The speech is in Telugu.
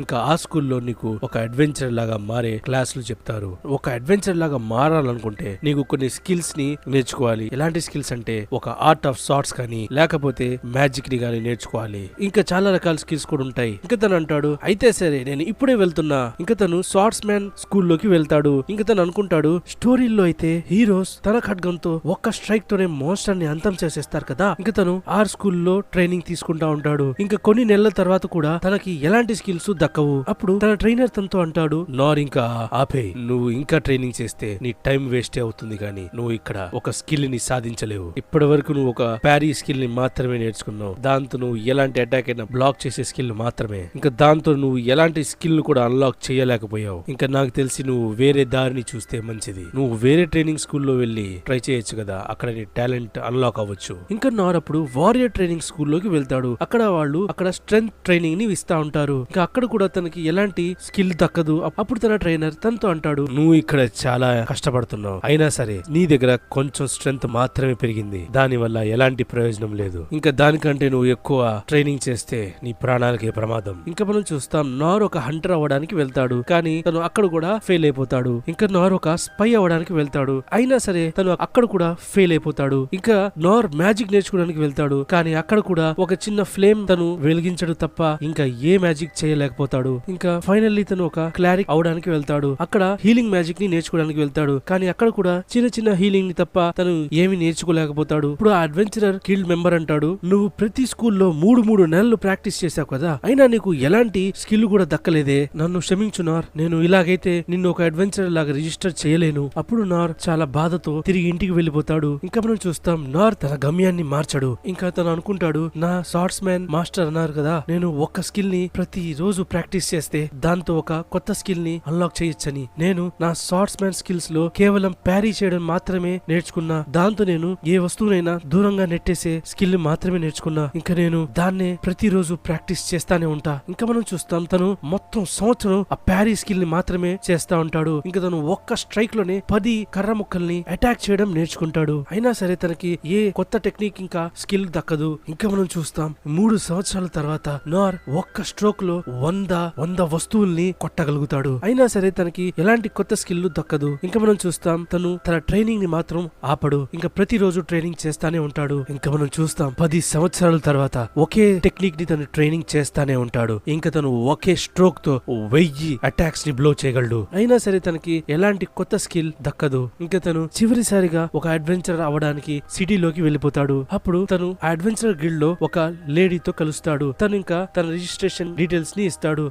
ఇంకా ఆ స్కూల్లో నీకు ఒక అడ్వెంచర్ లాగా మారే క్లాసులు చెప్తారు. ఒక అడ్వెంచర్ లాగా మారాలనుకుంటే నీకు కొన్ని స్కిల్స్ ని నేర్చుకోవాలి. ఎలాంటి స్కిల్స్ అంటే ఒక ఆర్ట్ ఆఫ్ షార్ట్స్ కానీ లేకపోతే మ్యాజిక్ ని కానీ నేర్చుకోవాలి. ఇంకా చాలా రకాల స్కిల్స్ కూడా ఉంటాయి. ఇంకా తను అంటాడు, అయితే సరే నేను ఇప్పుడే వెళ్తున్నా. ఇంకా తను షార్ట్స్ మ్యాన్ స్కూల్లోకి వెళ్తాడు. ఇంకా తను అనుకుంటాడు, స్టోరీల్లో అయితే హీరోస్ తన ఖడ్గంతో ఒక్క స్ట్రైక్ తోనే మోన్స్టర్ ని అంతం చేసేస్తారు కదా. ఇంకా తను ఆర్ స్కూల్లో ట్రైనింగ్ తీసుకుంటా ఉంటాడు. ఇంకా కొన్ని నెలల తర్వాత కూడా తనకి ఎలాంటి స్కిల్స్ దక్కవు. అప్పుడు తన ట్రైనర్ తనతో అంటాడు, నార్ ఇంకా ఆపే, నువ్వు ఇంకా ట్రైనింగ్ చేస్తే నీ టైం వేస్ట్ అవుతుంది కానీ నువ్వు ఇక్కడ ఒక స్కిల్ ని సాధించలేవు. ఇప్పటి వరకు నువ్వు ఒక ప్యారీ స్కిల్ ని మాత్రమే నేర్చుకున్నావు. దాంతో నువ్వు ఎలాంటి అటాక్ అయినా బ్లాక్ చేసే స్కిల్ మాత్రమే. ఇంకా దాంతో నువ్వు ఎలాంటి స్కిల్ ను కూడా అన్లాక్ చేయలేకపోయావు. ఇంకా నాకు తెలిసి నువ్వు వేరే దారిని చూస్తే మంచిది. నువ్వు వేరే ట్రైనింగ్ స్కూల్లో వెళ్ళి ట్రై చేయొచ్చు కదా, అక్కడ నీ టాలెంట్ అన్లాక్ అవ్వచ్చు. ఇంకా నార్ అప్పుడు వారియర్ ట్రైనింగ్ స్కూల్లోకి వెళ్తాడు. అక్కడ వాళ్ళు అక్కడ స్ట్రెంగ్త్ ట్రైనింగ్ ని ఇస్తా ఉంటారు. ఇంకా అక్కడ కూడా తనకి ఎలాంటి స్కిల్ దక్కదు. అప్పుడు తన ట్రైనర్ తనతో అంటాడు, నువ్వు ఇక్కడ చాలా కష్టపడుతున్నావు, అయినా సరే నీ దగ్గర కొంచెం స్ట్రెంగ్త్ మాత్రమే పెరిగింది, దాని వల్ల ఎలాంటి ప్రయోజనం లేదు. ఇంకా దానికంటే నువ్వు ఎక్కువ ట్రైనింగ్ చేస్తే నీ ప్రాణాలకే ప్రమాదం. ఇంకా మనం చూస్తాం, నార్ ఒక హంటర్ అవ్వడానికి వెళ్తాడు. కానీ తను అక్కడ కూడా ఫెయిల్ అయిపోతాడు. ఇంకా నార్ ఒక స్పై అవ్వడానికి వెళ్తాడు. అయినా సరే తను అక్కడ కూడా ఫెయిల్ అయిపోతాడు. ఇంకా నార్ మ్యాజిక్ నేర్చుకోవడానికి వెళ్తాడు. కానీ అక్కడ కూడా ఒక చిన్న ఫ్లేమ్ తను వెలిగించడు తప్ప ఇంకా ఏ మ్యాజిక్ చేయలేకపోతాడు. ఇంకా ఫైనల్లీ తను ఒక క్లారిక్ అవడానికి వెళ్తాడు. అక్కడ హీలింగ్ మ్యాజిక్ ని నేర్చుకోవడానికి వెళ్తాడు. కానీ అక్కడ కూడా చిన్న చిన్న హీలింగ్ ని తప్ప తను ఏమి నేర్చుకోలేకపోతాడు. ఇప్పుడు ఆ అడ్వెంచరర్ గిల్డ్ మెంబర్ అంటాడు, నువ్వు ప్రతి స్కూల్లో 3 నెలలు ప్రాక్టీస్ చేశావు కదా, అయినా నీకు ఎలాంటి స్కిల్ కూడా దక్కలేదే, నన్ను క్షమించు నార్, నేను ఇలాగైతే నిన్ను ఒక అడ్వెంచరర్ లాగా రిజిస్టర్ చేయలేను. అప్పుడు నార్ చాలా బాధతో తిరిగి ఇంటికి వెళ్లిపోతాడు. ఇంకా మనం చూస్తాం, నార్ తన గమ్యాన్ని మార్చాడు. ఇంకా తను అనుకుంటాడు, నా షార్ట్స్ మ్యాన్ మాస్టర్ అన్నారు కదా, నేను ఒక్క స్కిల్ ని ప్రతి రోజు ప్రాక్టీస్ చేస్తే దాంతో ఒక కొత్త స్కిల్ ని అన్లాక్ చేయొచ్చని. నేను నా షార్ట్స్ మ్యాన్ స్కిల్స్ లో కేవలం ప్యారీ చేయడం మాత్రమే నేర్చుకున్నా. దాంతో నేను ఏ వస్తువునైనా దూరంగా నెట్టేసే స్కిల్ మాత్రమే నేర్చుకున్నా. ఇంకా నేను దాన్నే ప్రతిరోజు ప్రాక్టీస్ చేస్తానే ఉంటా. ఇంకా మనం చూస్తాం, తను మొత్తం సంవత్సరం ఆ ప్యారీ స్కిల్ ని మాత్రమే చేస్తా ఉంటాడు. ఇంకా తను ఒక్క స్ట్రైక్ లోనే 10 కర్ర ముక్కల్ని అటాక్ చేయడం నేర్చుకుంటాడు. అయినా సరే తనకి ఏ కొత్త టెక్నిక్ ఇంకా స్కిల్ దక్కదు. ఇంకా మనం చూస్తాం, 3 సంవత్సరాల తర్వాత నార్ ఒక్క స్ట్రోక్ లో 100 వస్తువుల్ని కొట్టగలుగుతాడు. అయినా సరే తనకి ఎలాంటి కొత్త స్కిల్ దక్కదు. ఇంకా మనం చూస్తాం, తను తన ట్రైనింగ్ ని మాత్రం ఆపడు. ఇంకా ప్రతిరోజు ట్రైనింగ్ చేస్తానే ఉంటాడు. ఇంకా మనం చూస్తాం, 10 సంవత్సరాల తర్వాత ఒకే టెక్నిక్ ని తను ట్రైనింగ్ చేస్తానే ఉంటాడు. ఇంకా తను ఒకే స్ట్రోక్ తో 1000 అటాక్స్ ని బ్లో చేయగలడు. అయినా సరే తనకి ఎలాంటి కొత్త స్కిల్ దక్కదు. ఇంకా తను చివరిసారిగా ఒక అడ్వెంచర్ అవ్వడానికి సిటీలోకి వెళ్లిపోతాడు. అప్పుడు తను ఆ అడ్వెంచర్ గిల్డ్ లో ఒక లేడీతో కలుస్తాడు. తను ఇంకా తన రిజిస్ట్రేషన్ డీటెయిల్స్ ని ఇస్తాడు.